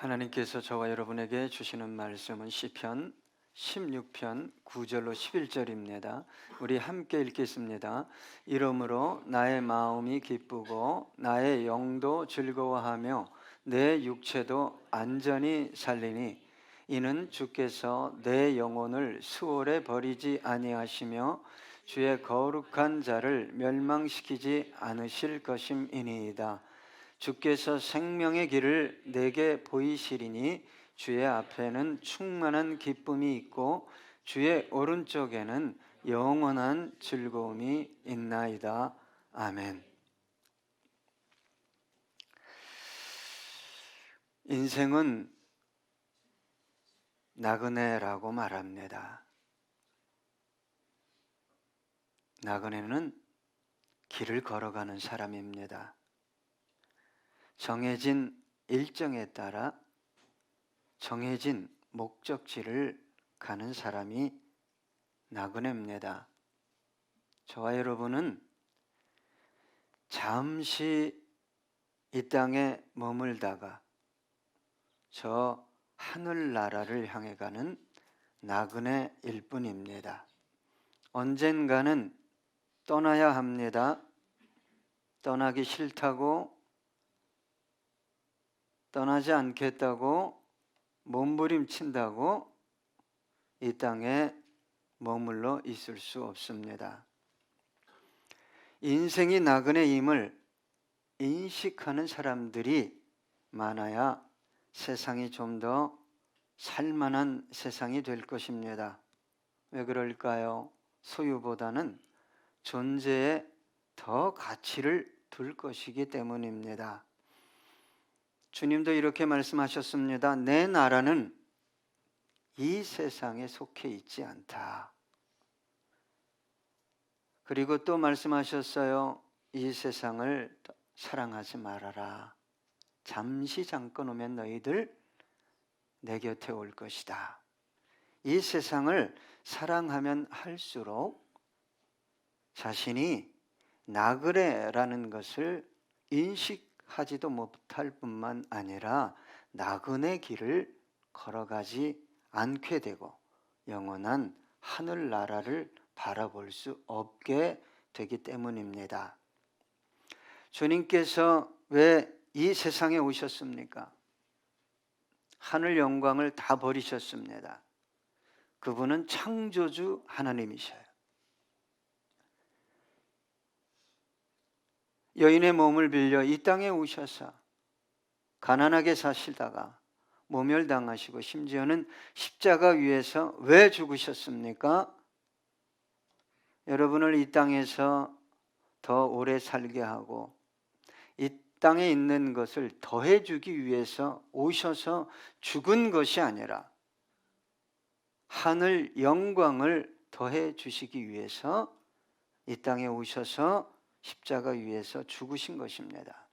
하나님께서 저와 여러분에게 주시는 말씀은 시편 16편 9절로 11절입니다. 우리 함께 읽겠습니다. 이러므로 나의 마음이 기쁘고 나의 영도 즐거워하며 내 육체도 안전히 살리니 이는 주께서 내 영혼을 수월에 버리지 아니하시며 주의 거룩한 자를 멸망시키지 않으실 것임이니이다. 주께서 생명의 길을 내게 보이시리니 주의 앞에는 충만한 기쁨이 있고 주의 오른쪽에는 영원한 즐거움이 있나이다. 아멘. 인생은 나그네라고 말합니다. 나그네는 길을 걸어가는 사람입니다. 정해진 일정에 따라 정해진 목적지를 가는 사람이 나그네입니다. 저와 여러분은 잠시 이 땅에 머물다가 저 하늘나라를 향해 가는 나그네일 뿐입니다. 언젠가는 떠나야 합니다. 떠나기 싫다고 떠나지 않겠다고 몸부림친다고 이 땅에 머물러 있을 수 없습니다. 인생이 나그네임을 인식하는 사람들이 많아야 세상이 좀 더 살만한 세상이 될 것입니다. 왜 그럴까요? 소유보다는 존재에 더 가치를 둘 것이기 때문입니다. 주님도 이렇게 말씀하셨습니다. 내 나라는 이 세상에 속해 있지 않다. 그리고 또 말씀하셨어요. 이 세상을 사랑하지 말아라. 잠시 잠깐 오면 너희들 내 곁에 올 것이다. 이 세상을 사랑하면 할수록 자신이 나그네라는 것을 인식하지도 못할 뿐만 아니라 나그네 길을 걸어가지 않게 되고 영원한 하늘나라를 바라볼 수 없게 되기 때문입니다. 주님께서 왜 이 세상에 오셨습니까? 하늘 영광을 다 버리셨습니다. 그분은 창조주 하나님이셔요. 여인의 몸을 빌려 이 땅에 오셔서 가난하게 사시다가 모멸당하시고 심지어는 십자가 위에서 왜 죽으셨습니까? 여러분을 이 땅에서 더 오래 살게 하고 이 땅에 있는 것을 더해주기 위해서 오셔서 죽은 것이 아니라 하늘 영광을 더해주시기 위해서 이 땅에 오셔서 십자가 위에서 죽으신 것입니다.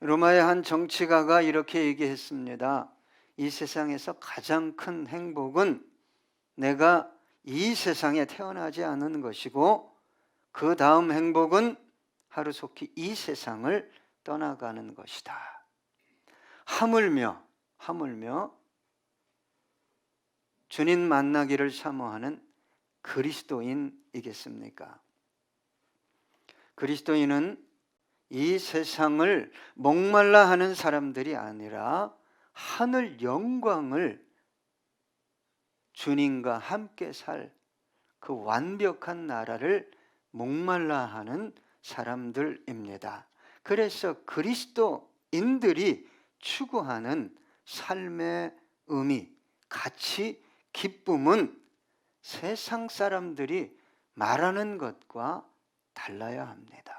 로마의 한 정치가가 이렇게 얘기했습니다. 이 세상에서 가장 큰 행복은 내가 이 세상에 태어나지 않은 것이고 그 다음 행복은 하루속히 이 세상을 떠나가는 것이다. 하물며 주님 만나기를 사모하는 그리스도인이겠습니까? 그리스도인은 이 세상을 목말라 하는 사람들이 아니라 하늘 영광을 주님과 함께 살 그 완벽한 나라를 목말라 하는 사람들입니다. 그래서 그리스도인들이 추구하는 삶의 의미, 가치, 기쁨은 세상 사람들이 말하는 것과 달라야 합니다.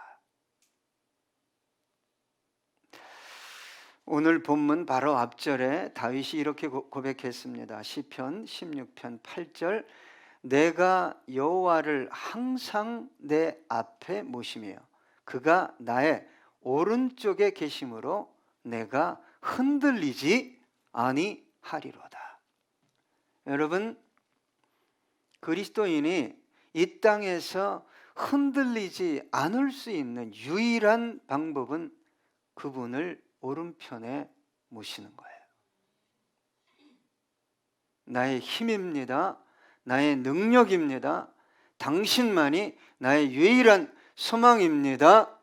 오늘 본문 바로 앞절에 다윗이 이렇게 고백했습니다. 시편 16편 8절 내가 여호와를 항상 내 앞에 모시며 그가 나의 오른쪽에 계심으로 내가 흔들리지 아니하리로다. 여러분, 그리스도인이 이 땅에서 흔들리지 않을 수 있는 유일한 방법은 그분을 오른편에 모시는 거예요. 나의 힘입니다. 나의 능력입니다. 당신만이 나의 유일한 소망입니다.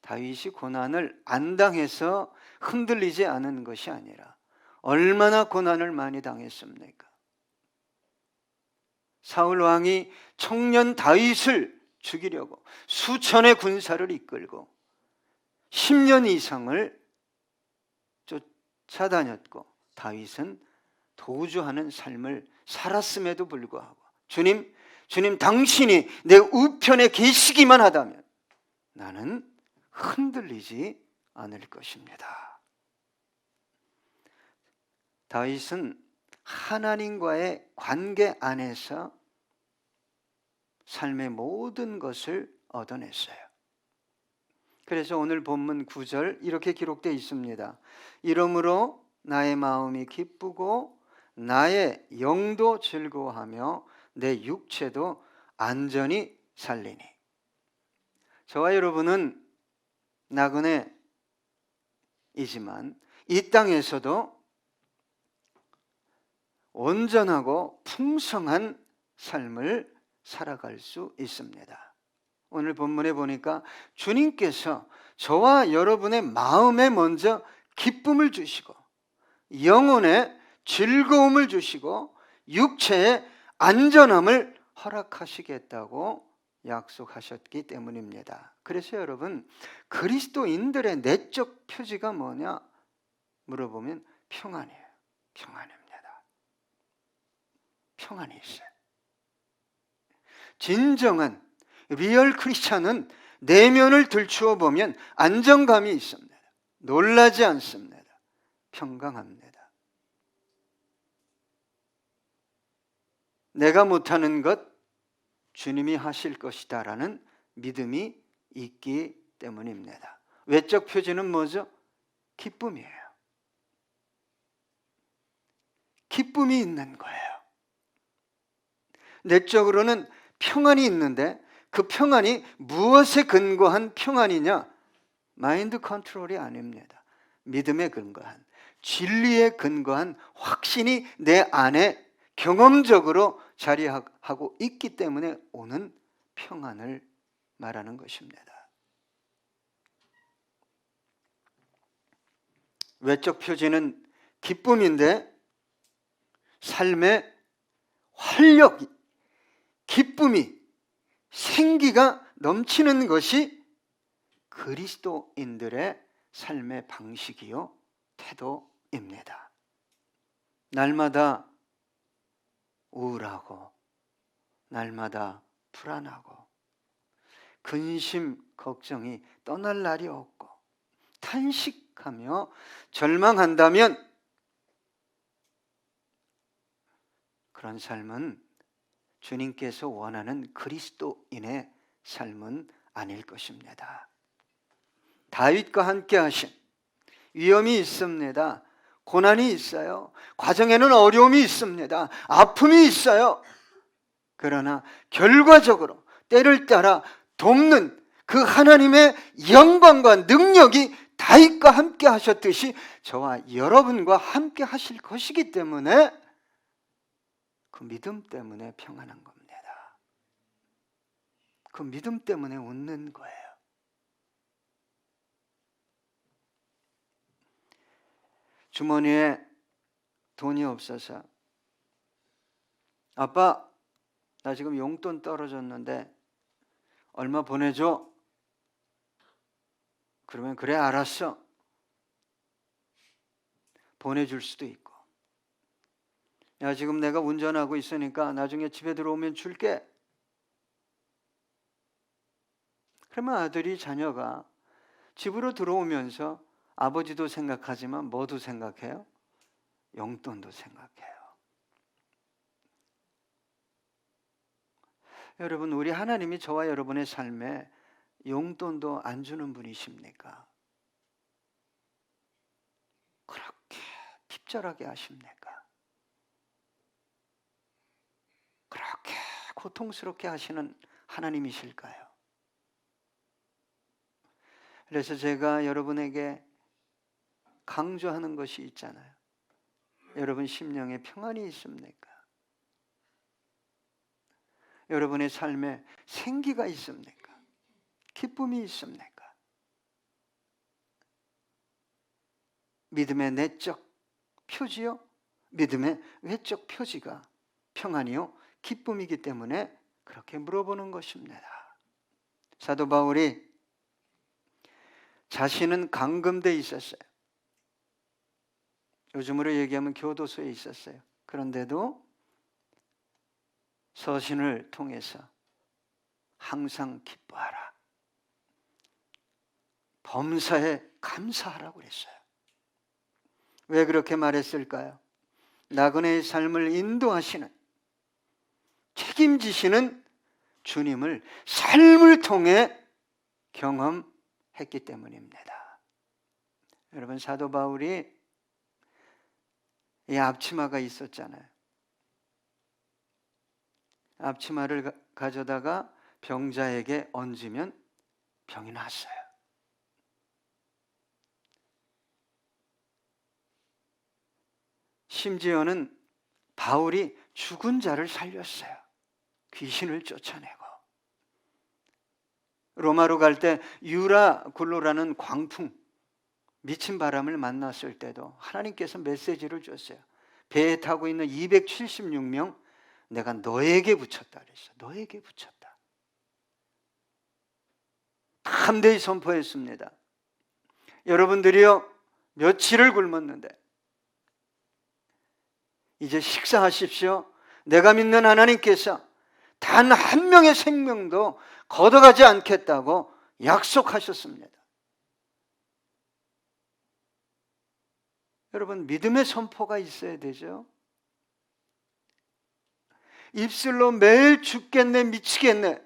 다윗이 고난을 안 당해서 흔들리지 않은 것이 아니라 얼마나 고난을 많이 당했습니까? 사울 왕이 청년 다윗을 죽이려고 수천의 군사를 이끌고 10년 이상을 쫓아다녔고 다윗은 도주하는 삶을 살았음에도 불구하고 주님 당신이 내 우편에 계시기만 하다면 나는 흔들리지 않을 것입니다. 다윗은 하나님과의 관계 안에서 삶의 모든 것을 얻어냈어요. 그래서 오늘 본문 9절 이렇게 기록되어 있습니다. 이러므로 나의 마음이 기쁘고 나의 영도 즐거워하며 내 육체도 안전히 살리니. 저와 여러분은 나그네이지만 이 땅에서도 온전하고 풍성한 삶을 살아갈 수 있습니다. 오늘 본문에 보니까 주님께서 저와 여러분의 마음에 먼저 기쁨을 주시고 영혼에 즐거움을 주시고 육체에 안전함을 허락하시겠다고 약속하셨기 때문입니다. 그래서 여러분, 그리스도인들의 내적 표지가 뭐냐 물어보면 평안이에요. 평안입니다. 평안이 있어요. 진정한 리얼 크리스찬은 내면을 들추어 보면 안정감이 있습니다. 놀라지 않습니다. 평강합니다. 내가 못하는 것 주님이 하실 것이다 라는 믿음이 있기 때문입니다. 외적 표지는 뭐죠? 기쁨이에요. 기쁨이 있는 거예요. 내적으로는 평안이 있는데 그 평안이 무엇에 근거한 평안이냐? 마인드 컨트롤이 아닙니다. 믿음에 근거한, 진리에 근거한 확신이 내 안에 경험적으로 자리하고 있기 때문에 오는 평안을 말하는 것입니다. 외적 표지는 기쁨인데 삶의 활력이, 기쁨이, 생기가 넘치는 것이 그리스도인들의 삶의 방식이요 태도입니다. 날마다 우울하고 날마다 불안하고 근심, 걱정이 떠날 날이 없고 탄식하며 절망한다면 그런 삶은 주님께서 원하는 그리스도인의 삶은 아닐 것입니다. 다윗과 함께 하신 위험이 있습니다. 고난이 있어요. 과정에는 어려움이 있습니다. 아픔이 있어요. 그러나 결과적으로 때를 따라 돕는 그 하나님의 영광과 능력이 다윗과 함께 하셨듯이 저와 여러분과 함께 하실 것이기 때문에 그 믿음 때문에 평안한 겁니다. 그 믿음 때문에 웃는 거예요. 주머니에 돈이 없어서 아빠, 나 지금 용돈 떨어졌는데 얼마 보내줘? 그러면 그래 알았어. 보내줄 수도 있고, 야 지금 내가 운전하고 있으니까 나중에 집에 들어오면 줄게. 그러면 아들이, 자녀가 집으로 들어오면서 아버지도 생각하지만 뭐도 생각해요? 용돈도 생각해요. 여러분, 우리 하나님이 저와 여러분의 삶에 용돈도 안 주는 분이십니까? 그렇게 핍절하게 하십니까? 그렇게 고통스럽게 하시는 하나님이실까요? 그래서 제가 여러분에게 강조하는 것이 있잖아요. 여러분 심령에 평안이 있습니까? 여러분의 삶에 생기가 있습니까? 기쁨이 있습니까? 믿음의 내적 표지요? 믿음의 외적 표지가 평안이요? 기쁨이기 때문에 그렇게 물어보는 것입니다. 사도 바울이 자신은 감금돼 있었어요. 요즘으로 얘기하면 교도소에 있었어요. 그런데도 서신을 통해서 항상 기뻐하라, 범사에 감사하라고 그랬어요. 왜 그렇게 말했을까요? 나그네의 삶을 인도하시는, 책임지시는 주님을 삶을 통해 경험했기 때문입니다. 여러분, 사도 바울이 이 앞치마가 있었잖아요. 앞치마를 가져다가 병자에게 얹으면 병이 났어요. 심지어는 바울이 죽은 자를 살렸어요. 귀신을 쫓아내고. 로마로 갈 때 유라굴로라는 광풍, 미친 바람을 만났을 때도 하나님께서 메시지를 줬어요. 배에 타고 있는 276명 내가 너에게 붙였다 그랬어. 너에게 붙였다. 담대히 선포했습니다. 여러분들이요, 며칠을 굶었는데 이제 식사하십시오. 내가 믿는 하나님께서 단 한 명의 생명도 걷어가지 않겠다고 약속하셨습니다. 여러분, 믿음의 선포가 있어야 되죠. 입술로 매일 죽겠네, 미치겠네.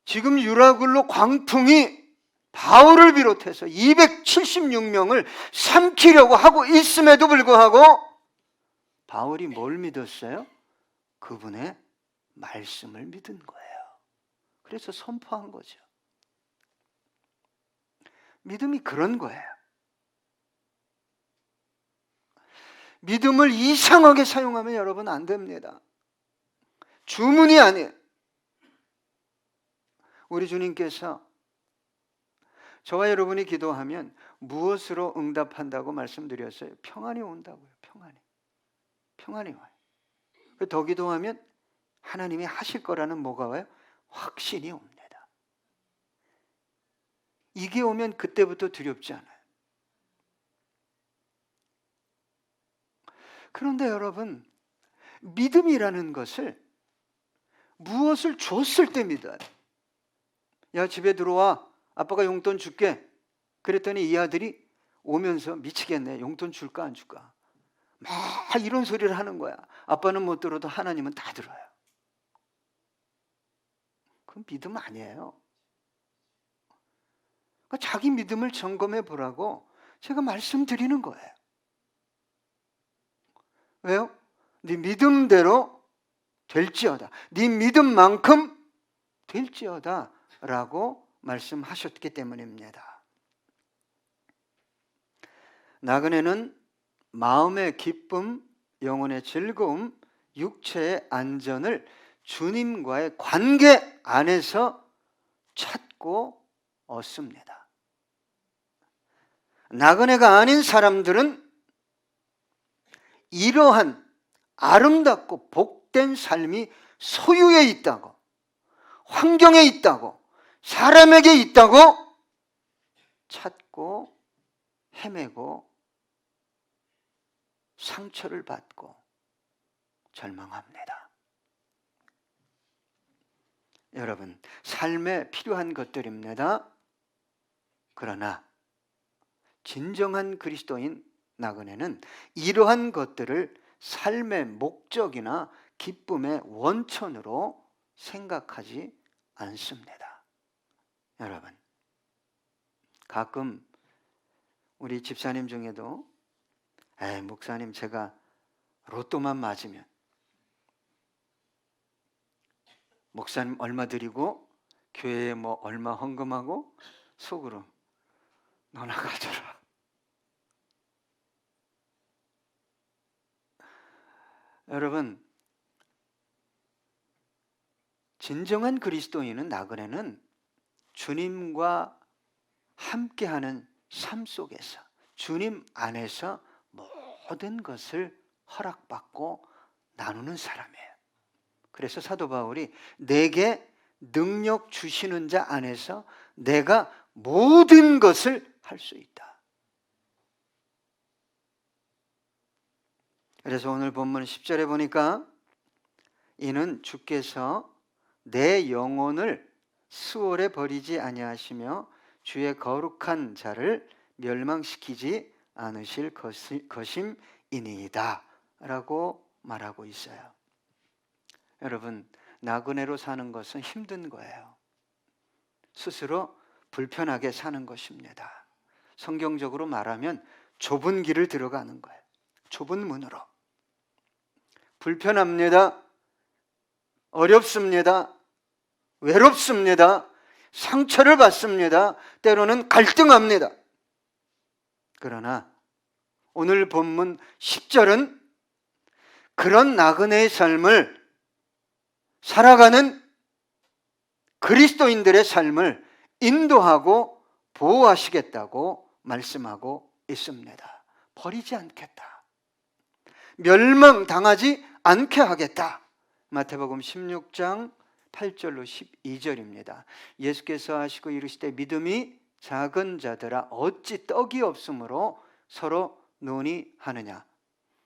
지금 유라굴로 광풍이 바울을 비롯해서 276명을 삼키려고 하고 있음에도 불구하고 바울이 뭘 믿었어요? 그분의 말씀을 믿은 거예요. 그래서 선포한 거죠. 믿음이 그런 거예요. 믿음을 이상하게 사용하면 여러분 안 됩니다. 주문이 아니에요. 우리 주님께서 저와 여러분이 기도하면 무엇으로 응답한다고 말씀드렸어요? 평안이 온다고요. 평안이 와요. 더 기도하면 하나님이 하실 거라는 뭐가 와요? 확신이 옵니다. 이게 오면 그때부터 두렵지 않아요. 그런데 여러분, 믿음이라는 것을 무엇을 줬을 때 믿어요. 야, 집에 들어와. 아빠가 용돈 줄게. 그랬더니 이 아들이 오면서 미치겠네. 용돈 줄까 안 줄까? 막 이런 소리를 하는 거야. 아빠는 못 들어도 하나님은 다 들어요. 그건 믿음 아니에요. 그러니까 자기 믿음을 점검해 보라고 제가 말씀드리는 거예요. 왜요? 네 믿음대로 될지어다. 네 믿음만큼 될지어다 라고 말씀하셨기 때문입니다. 나그네는 마음의 기쁨, 영혼의 즐거움, 육체의 안전을 주님과의 관계 안에서 찾고 얻습니다. 나그네가 아닌 사람들은 이러한 아름답고 복된 삶이 소유에 있다고, 환경에 있다고, 사람에게 있다고 찾고 헤매고 상처를 받고 절망합니다. 여러분, 삶에 필요한 것들입니다. 그러나 진정한 그리스도인 나그네는 이러한 것들을 삶의 목적이나 기쁨의 원천으로 생각하지 않습니다. 여러분, 가끔 우리 집사님 중에도 목사님, 제가 로또만 맞으면 목사님 얼마 드리고 교회에 뭐 얼마 헌금하고 속으로 너나 가져라. 여러분, 진정한 그리스도인은 나그네는 주님과 함께하는 삶 속에서 주님 안에서 모든 것을 허락받고 나누는 사람이에요. 그래서 사도 바울이 내게 능력 주시는 자 안에서 내가 모든 것을 할 수 있다. 그래서 오늘 본문 10절에 보니까 이는 주께서 내 영혼을 수월에 버리지 아니하시며 주의 거룩한 자를 멸망시키지 않으실 것임이니이다 라고 말하고 있어요. 여러분, 나그네로 사는 것은 힘든 거예요. 스스로 불편하게 사는 것입니다. 성경적으로 말하면 좁은 길을 들어가는 거예요. 좁은 문으로. 불편합니다. 어렵습니다. 외롭습니다. 상처를 받습니다. 때로는 갈등합니다. 그러나 오늘 본문 10절은 그런 나그네의 삶을 살아가는 그리스도인들의 삶을 인도하고 보호하시겠다고 말씀하고 있습니다. 버리지 않겠다. 멸망당하지 않게 하겠다. 마태복음 16장 8절로 12절입니다. 예수께서 하시고 이르시되 믿음이 작은 자들아 어찌 떡이 없으므로 서로 논의하느냐.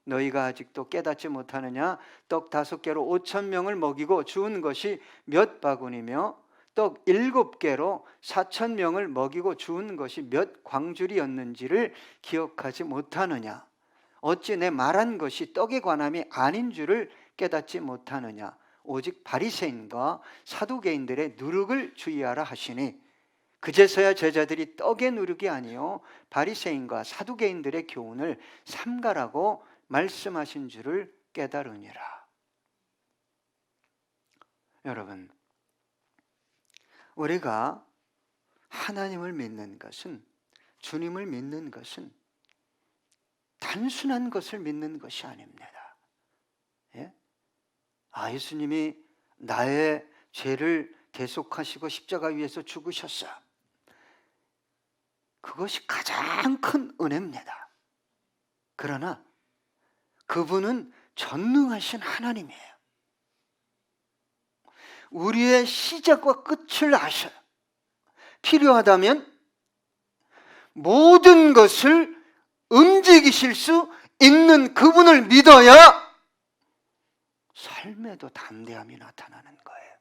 너희가 아직도 깨닫지 못하느냐. 떡 5개로 5,000명을 먹이고 주운 것이 몇 바구니며 떡 7개로 4,000명을 먹이고 주운 것이 몇 광줄이었는지를 기억하지 못하느냐. 어찌 내 말한 것이 떡에 관함이 아닌 줄을 깨닫지 못하느냐. 오직 바리새인과 사두개인들의 누룩을 주의하라 하시니 그제서야 제자들이 떡의 누룩이 아니요 바리새인과 사두개인들의 교훈을 삼가라고 말씀하신 줄을 깨달으니라. 여러분, 우리가 하나님을 믿는 것은, 주님을 믿는 것은 단순한 것을 믿는 것이 아닙니다. 예? 예수님이 나의 죄를 대속하시고 십자가 위에서 죽으셨어. 그것이 가장 큰 은혜입니다. 그러나 그분은 전능하신 하나님이에요. 우리의 시작과 끝을 아셔요. 필요하다면 모든 것을 움직이실 수 있는 그분을 믿어야 삶에도 담대함이 나타나는 거예요.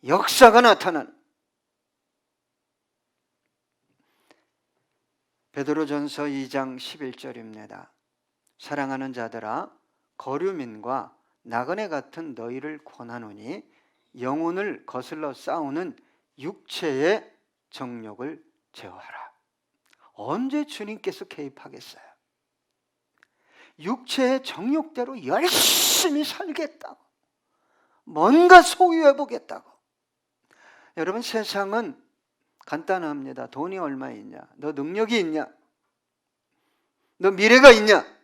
역사가 나타나는. 베드로전서 2장 11절입니다. 사랑하는 자들아 거류민과 나그네 같은 너희를 권하노니 영혼을 거슬러 싸우는 육체의 정욕을 제어하라. 언제 주님께서 개입하겠어요? 육체의 정욕대로 열심히 살겠다고, 뭔가 소유해 보겠다고. 여러분, 세상은 간단합니다. 돈이 얼마 있냐? 너 능력이 있냐? 너 미래가 있냐?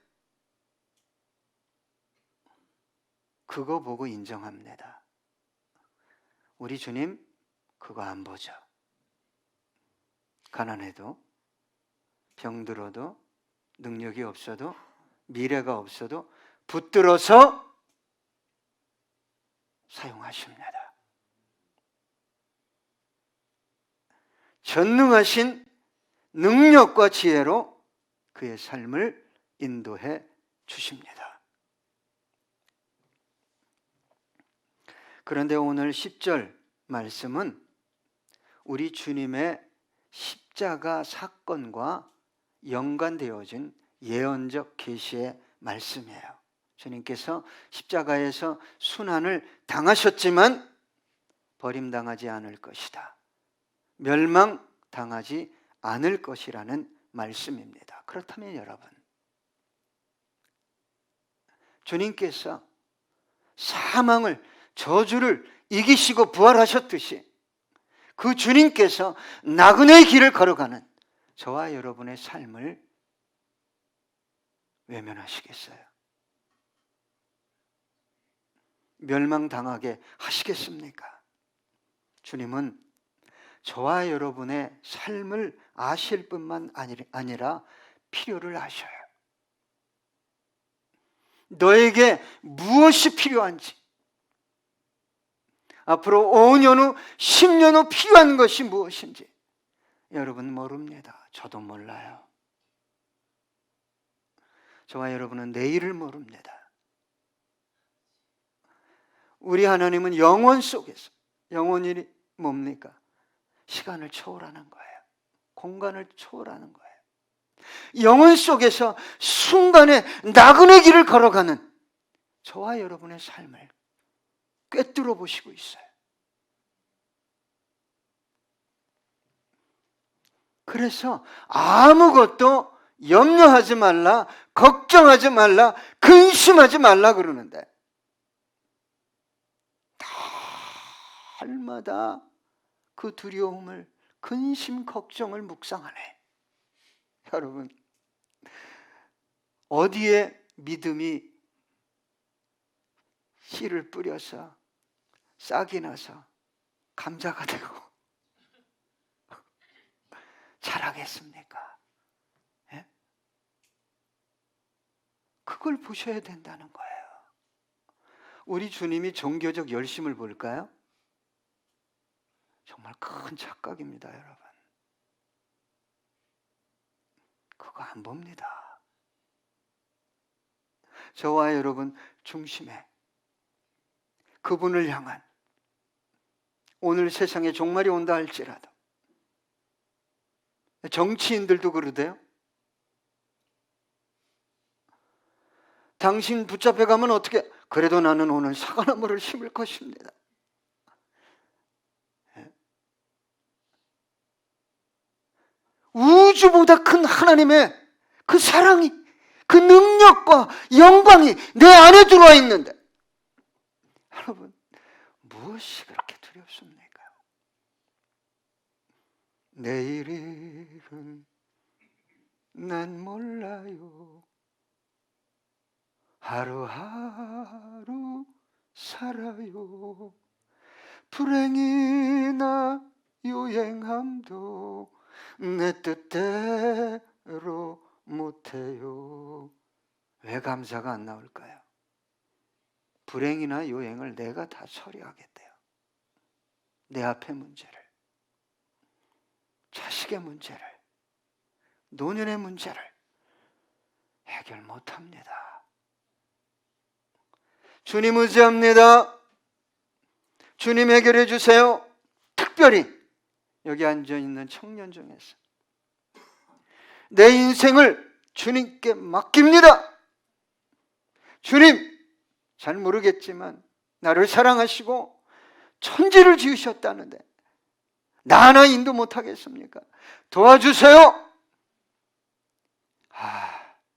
그거 보고 인정합니다. 우리 주님 그거 안 보죠. 가난해도, 병들어도, 능력이 없어도, 미래가 없어도 붙들어서 사용하십니다. 전능하신 능력과 지혜로 그의 삶을 인도해 주십니다. 그런데 오늘 10절 말씀은 우리 주님의 십자가 사건과 연관되어진 예언적 계시의 말씀이에요. 주님께서 십자가에서 순환을 당하셨지만 버림당하지 않을 것이다. 멸망당하지 않을 것이라는 말씀입니다. 그렇다면 여러분, 주님께서 사망을, 저주를 이기시고 부활하셨듯이 그 주님께서 나그네의 길을 걸어가는 저와 여러분의 삶을 외면하시겠어요? 멸망당하게 하시겠습니까? 주님은 저와 여러분의 삶을 아실 뿐만 아니라 필요를 아셔요. 너에게 무엇이 필요한지, 앞으로 5년 후, 10년 후 필요한 것이 무엇인지 여러분 모릅니다. 저도 몰라요. 저와 여러분은 내일을 모릅니다. 우리 하나님은 영원 속에서, 영원이 뭡니까? 시간을 초월하는 거예요. 공간을 초월하는 거예요. 영원 속에서 순간에 나그네 길을 걸어가는 저와 여러분의 삶을 꿰뚫어 보시고 있어요. 그래서 아무것도 염려하지 말라, 걱정하지 말라, 근심하지 말라 그러는데 날마다 그 두려움을, 근심, 걱정을 묵상하네. 여러분, 어디에 믿음이 씨를 뿌려서 싹이 나서 감자가 되고 자라겠습니까? 예? 그걸 보셔야 된다는 거예요. 우리 주님이 종교적 열심을 볼까요? 정말 큰 착각입니다, 여러분. 그거 안 봅니다. 저와 여러분 중심에 그분을 향한, 오늘 세상에 종말이 온다 할지라도 정치인들도 그러대요. 당신 붙잡혀 가면 어떻게? 그래도 나는 오늘 사과나무를 심을 것입니다. 우주보다 큰 하나님의 그 사랑이, 그 능력과 영광이 내 안에 들어와 있는데 여러분, 무엇이 그렇게 두렵습니까? 내일은 난 몰라요. 하루하루 살아요. 불행이나 유행함도 내 뜻대로 못해요. 왜 감사가 안 나올까요? 불행이나 요행을 내가 다 처리하겠대요. 내 앞의 문제를, 자식의 문제를, 노년의 문제를 해결 못합니다. 주님 의지합니다. 주님 해결해 주세요. 특별히 여기 앉아있는 청년 중에서 내 인생을 주님께 맡깁니다. 주님, 잘 모르겠지만 나를 사랑하시고 천지를 지으셨다는데 나 하나 인도 못하겠습니까? 도와주세요.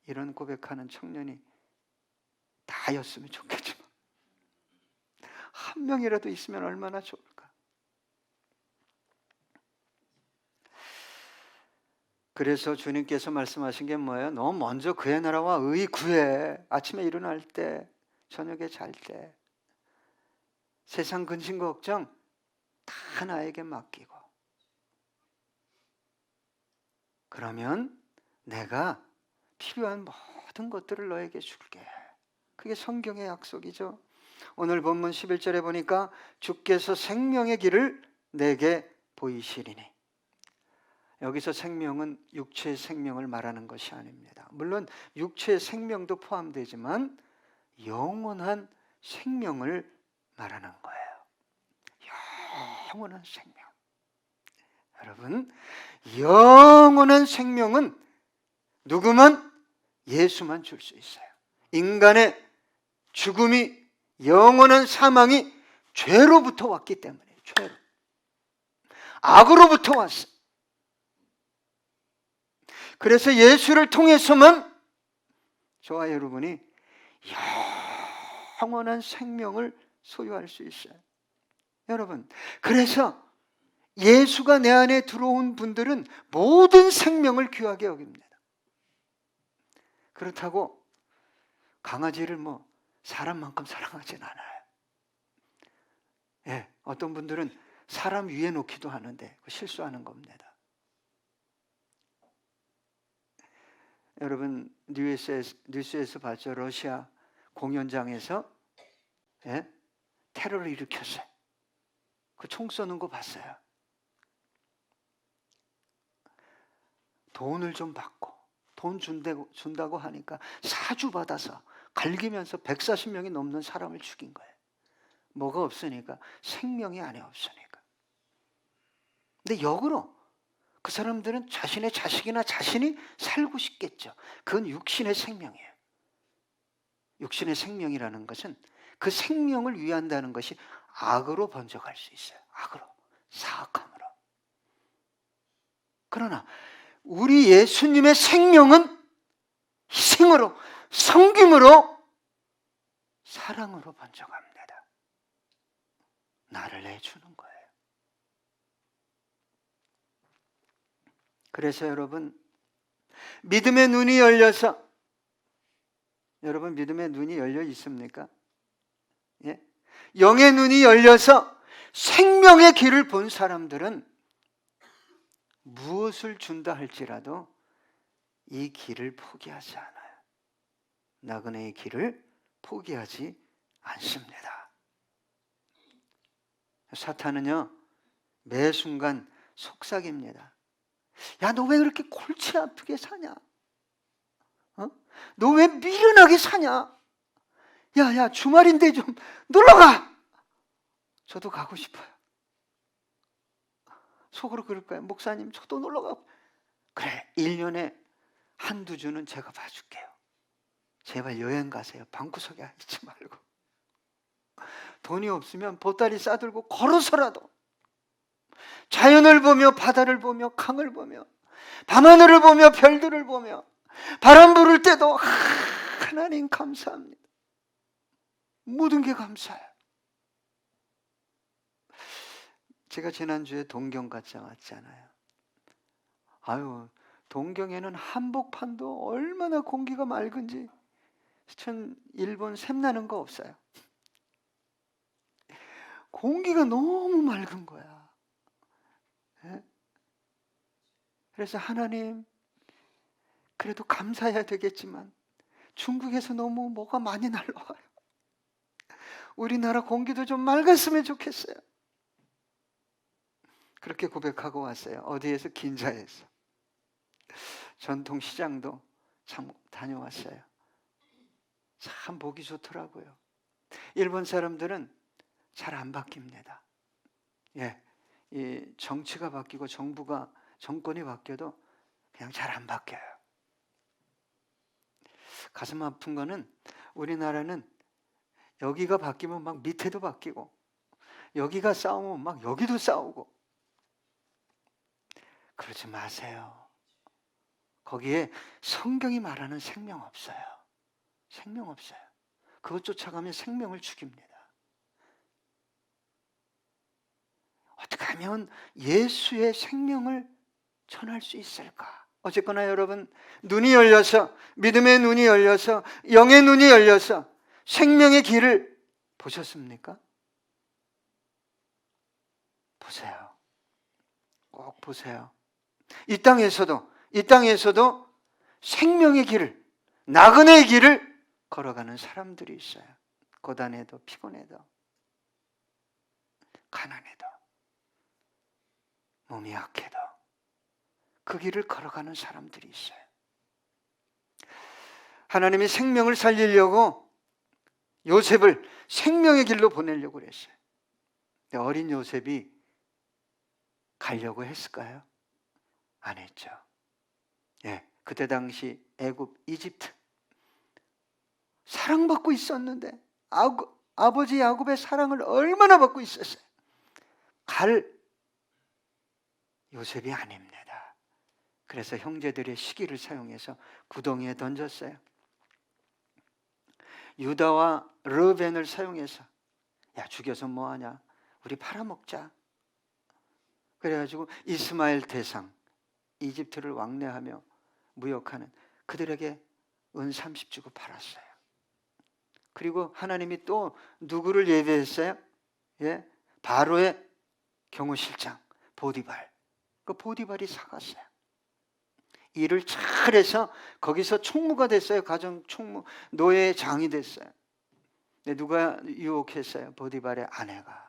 이런 고백하는 청년이 다였으면 좋겠지만 한 명이라도 있으면 얼마나 좋을까. 그래서 주님께서 말씀하신 게 뭐예요? 너 먼저 그의 나라와 의의 구해. 아침에 일어날 때, 저녁에 잘 때 세상 근심 걱정 다 나에게 맡기고, 그러면 내가 필요한 모든 것들을 너에게 줄게. 그게 성경의 약속이죠. 오늘 본문 11절에 보니까 주께서 생명의 길을 내게 보이시리니, 여기서 생명은 육체의 생명을 말하는 것이 아닙니다. 물론 육체의 생명도 포함되지만 영원한 생명을 말하는 거예요. 영원한 생명. 여러분, 영원한 생명은 누구만? 예수만 줄 수 있어요. 인간의 죽음이, 영원한 사망이 죄로부터 왔기 때문에, 죄로, 악으로부터 왔어요. 그래서 예수를 통해서만 저와 여러분이 영원한 생명을 소유할 수 있어요. 여러분, 그래서 예수가 내 안에 들어온 분들은 모든 생명을 귀하게 여깁니다. 그렇다고 강아지를 사람만큼 사랑하진 않아요. 예, 어떤 분들은 사람 위에 놓기도 하는데 실수하는 겁니다. 여러분, 뉴스에서 봤죠? 러시아 공연장에서 테러를 일으켰어요. 그 총 쏘는 거 봤어요. 돈을 좀 받고 돈 준다고 하니까 사주 받아서 갈기면서 140명이 넘는 사람을 죽인 거예요. 뭐가 없으니까? 생명이 안에 없으니까. 근데 역으로 그 사람들은 자신의 자식이나 자신이 살고 싶겠죠. 그건 육신의 생명이에요. 육신의 생명이라는 것은 그 생명을 위한다는 것이 악으로 번져갈 수 있어요. 악으로, 사악함으로. 그러나 우리 예수님의 생명은 희생으로, 섬김으로, 사랑으로 번져갑니다. 나를 내주는 거예요. 그래서 여러분, 믿음의 눈이 열려서, 여러분 믿음의 눈이 열려 있습니까? 예? 영의 눈이 열려서 생명의 길을 본 사람들은 무엇을 준다 할지라도 이 길을 포기하지 않아요. 나그네의 길을 포기하지 않습니다. 사탄은요, 매 순간 속삭입니다. 야, 너 왜 그렇게 골치 아프게 사냐? 너 왜 미련하게 사냐? 야, 주말인데 좀 놀러가! 저도 가고 싶어요. 속으로 그럴 거예요. 목사님, 저도 놀러가. 그래, 1년에 한두 주는 제가 봐줄게요. 제발 여행 가세요. 방구석에 앉지 말고. 돈이 없으면 보따리 싸들고 걸어서라도 자연을 보며 바다를 보며 강을 보며 밤하늘을 보며 별들을 보며 바람 부를 때도 하나님 감사합니다. 모든 게 감사해요. 제가 지난주에 동경 갔다 왔잖아요. 아유, 동경에는 한복판도 얼마나 공기가 맑은지 전 일본 샘나는 거 없어요. 공기가 너무 맑은 거야. 그래서 하나님, 그래도 감사해야 되겠지만 중국에서 너무 뭐가 많이 날라와요. 우리나라 공기도 좀 맑았으면 좋겠어요. 그렇게 고백하고 왔어요. 어디에서? 긴자에서. 전통시장도 참 다녀왔어요. 참 보기 좋더라고요. 일본 사람들은 잘 안 바뀝니다. 예, 이 정치가 바뀌고 정권이 바뀌어도 그냥 잘 안 바뀌어요. 가슴 아픈 거는 우리나라는 여기가 바뀌면 막 밑에도 바뀌고 여기가 싸우면 막 여기도 싸우고. 그러지 마세요. 거기에 성경이 말하는 생명 없어요. 생명 없어요. 그것 쫓아가면 생명을 죽입니다. 어떻게 하면 예수의 생명을 전할 수 있을까? 어쨌거나 여러분, 눈이 열려서, 믿음의 눈이 열려서, 영의 눈이 열려서 생명의 길을 보셨습니까? 보세요. 꼭 보세요. 이 땅에서도 생명의 길을, 나그네의 길을 걸어가는 사람들이 있어요. 고단해도 피곤해도 가난해도 몸이 약해도 그 길을 걸어가는 사람들이 있어요. 하나님이 생명을 살리려고 요셉을 생명의 길로 보내려고 그랬어요. 어린 요셉이 가려고 했을까요? 안 했죠. 예, 그때 당시 애굽, 이집트 사랑받고 있었는데 아버지 야곱의 사랑을 얼마나 받고 있었어요. 갈 요셉이 아닙니다. 그래서 형제들의 시기를 사용해서 구덩이에 던졌어요. 유다와 르벤을 사용해서 야, 죽여서 뭐하냐, 우리 팔아먹자. 그래가지고 이스마엘 대상, 이집트를 왕래하며 무역하는 그들에게 은 30 주고 팔았어요. 그리고 하나님이 또 누구를 예배했어요? 예, 바로의 경호실장 보디발. 그 보디발이 사갔어요. 일을 잘해서 거기서 총무가 됐어요. 가정 총무, 노예의 장이 됐어요. 근데 누가 유혹했어요? 보디발의 아내가.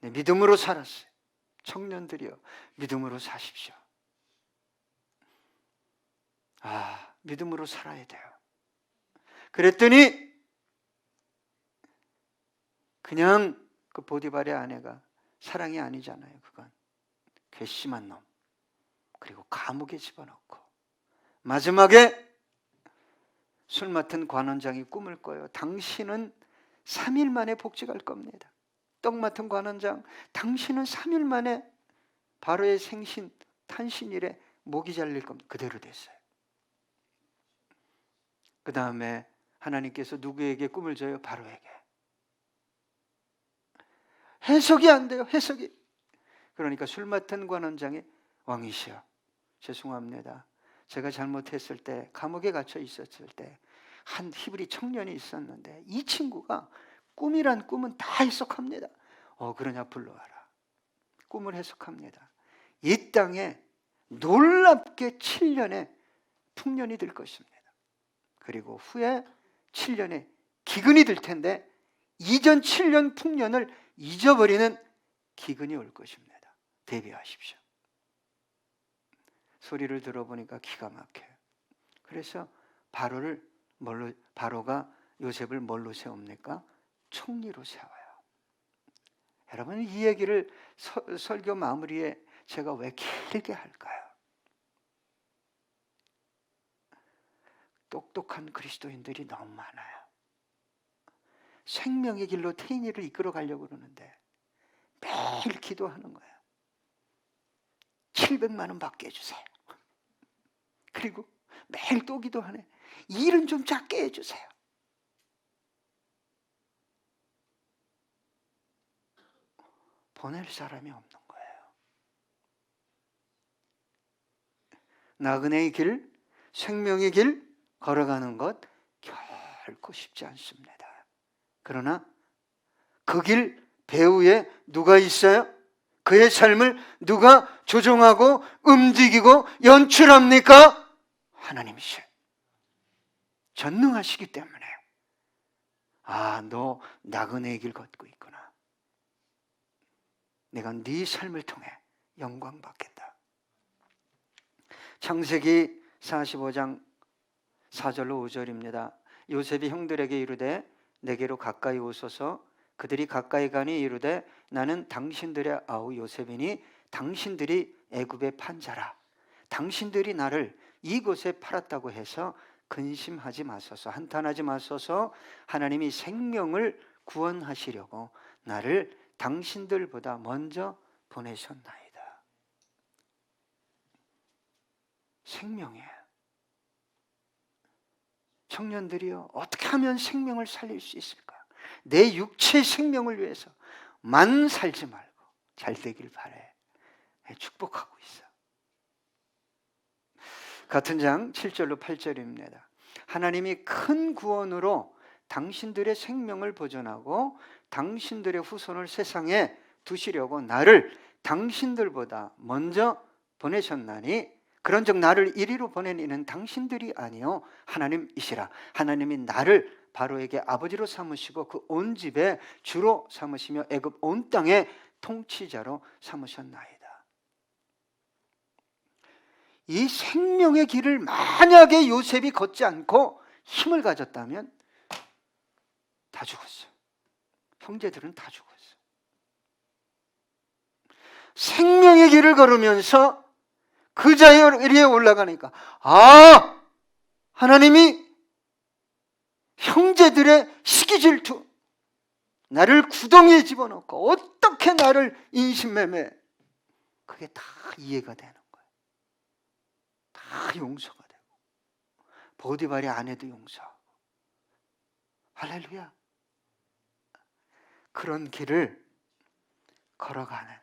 네, 믿음으로 살았어요. 청년들이요, 믿음으로 사십시오. 믿음으로 살아야 돼요. 그랬더니 그냥 그 보디발의 아내가 사랑이 아니잖아요. 그건 괘씸한 놈. 그리고 감옥에 집어넣고 마지막에 술 맡은 관원장이 꿈을 꿔요. 당신은 3일 만에 복직할 겁니다. 떡 맡은 관원장, 당신은 3일 만에 바로의 생신 탄신일에 목이 잘릴 겁니다. 그대로 됐어요. 그 다음에 하나님께서 누구에게 꿈을 줘요? 바로에게. 해석이 안 돼요. 해석이. 그러니까 술 맡은 관원장이 왕이시여, 죄송합니다. 제가 잘못했을 때, 감옥에 갇혀 있었을 때 한 히브리 청년이 있었는데 이 친구가 꿈이란 꿈은 다 해석합니다. 그러냐, 불러와라. 꿈을 해석합니다. 이 땅에 놀랍게 7년의 풍년이 될 것입니다. 그리고 후에 7년의 기근이 될 텐데 이전 7년 풍년을 잊어버리는 기근이 올 것입니다. 대비하십시오. 소리를 들어보니까 기가 막혀요. 그래서 바로가 요셉을 뭘로 세웁니까? 총리로 세워요. 여러분, 이 얘기를 설교 마무리에 제가 왜 길게 할까요? 똑똑한 그리스도인들이 너무 많아요. 생명의 길로 태인이를 이끌어 가려고 그러는데 매일 기도하는 거예요. 700만 원 받게 해주세요. 그리고 매일 또 기도하네. 일은 좀 작게 해주세요. 보낼 사람이 없는 거예요. 나그네의 길, 생명의 길 걸어가는 것 결코 쉽지 않습니다. 그러나 그 길 배후에 누가 있어요? 그의 삶을 누가 조종하고 움직이고 연출합니까? 하나님이시요. 전능하시기 때문에 너 나그네의 길 걷고 있구나. 내가 네 삶을 통해 영광 받겠다. 창세기 45장 4절로 5절입니다. 요셉이 형들에게 이르되 내게로 가까이 오소서. 그들이 가까이 가니 이르되 나는 당신들의 아우 요셉이니 당신들이 애굽의 판자라. 당신들이 나를 이곳에 팔았다고 해서 근심하지 마소서. 한탄하지 마소서. 하나님이 생명을 구원하시려고 나를 당신들보다 먼저 보내셨나이다. 생명이에요. 청년들이요, 어떻게 하면 생명을 살릴 수 있을까? 내 육체의 생명을 위해서만 살지 말고 잘 되길 바래. 축복하고 있어. 같은 장 7절로 8절입니다. 하나님이 큰 구원으로 당신들의 생명을 보존하고 당신들의 후손을 세상에 두시려고 나를 당신들보다 먼저 보내셨나니 그런즉 나를 이리로 보낸 이는 당신들이 아니요 하나님이시라. 하나님이 나를 바로에게 아버지로 삼으시고 그 온 집에 주로 삼으시며 애굽 온 땅의 통치자로 삼으셨나이다. 이 생명의 길을 만약에 요셉이 걷지 않고 힘을 가졌다면 다 죽었어요. 형제들은 다 죽었어요. 생명의 길을 걸으면서 그 자리에 올라가니까 하나님이 형제들의 시기 질투, 나를 구덩이에 집어넣고 어떻게 나를 인신매매, 그게 다 이해가 되는 거예요. 다 용서가 되고 보디발의 아내도 용서하고. 할렐루야. 그런 길을 걸어가는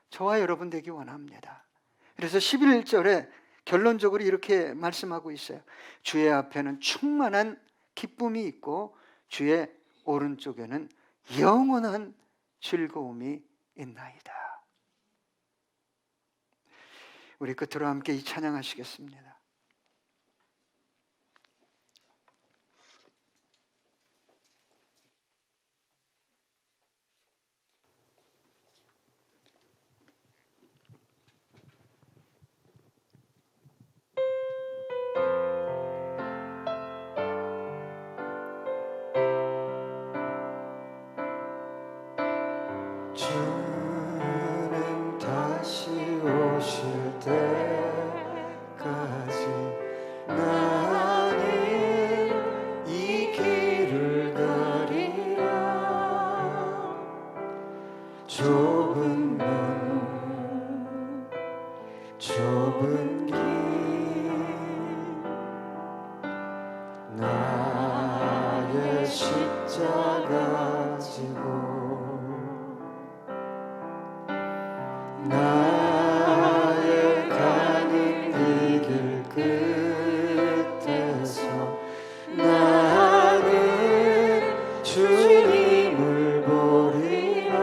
저와 여러분 되기 원합니다. 그래서 11절에 결론적으로 이렇게 말씀하고 있어요. 주의 앞에는 충만한 기쁨이 있고 주의 오른쪽에는 영원한 즐거움이 있나이다. 우리 끝으로 함께 이 찬양하시겠습니다. 주님 다시 오실 때까지 나는 이 길을 가리라. 좁은 문 좁은 길 나의 십자가 지고 나의 가는 이 길 끝에서 나는 주님을 보리라.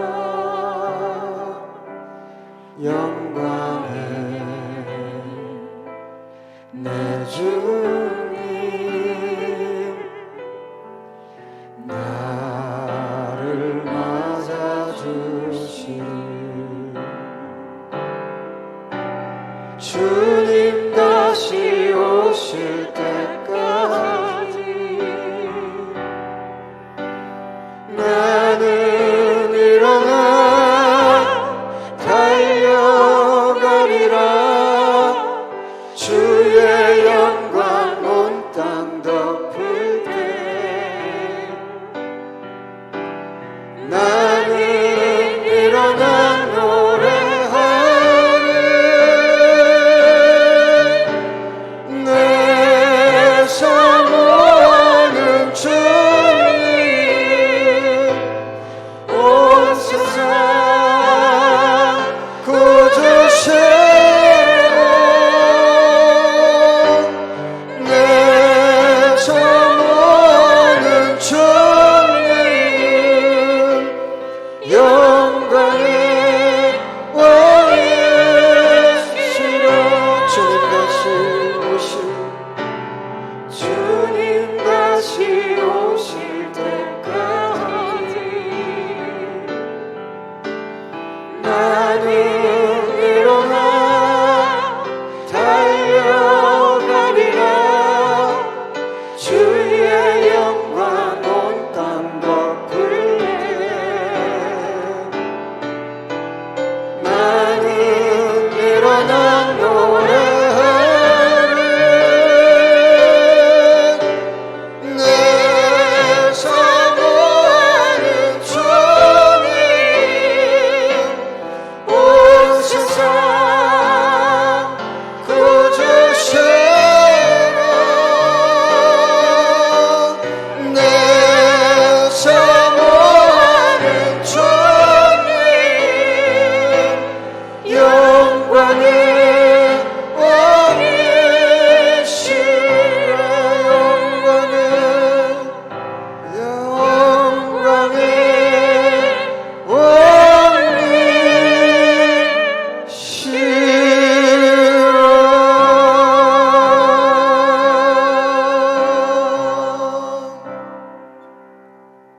영광의 내 주님 나를 맞아주시리. 주님 다시 오실 때까지 나는 일어나 달려가리라. 주의 영광 온 땅 덮을 때 나는 일어나 나는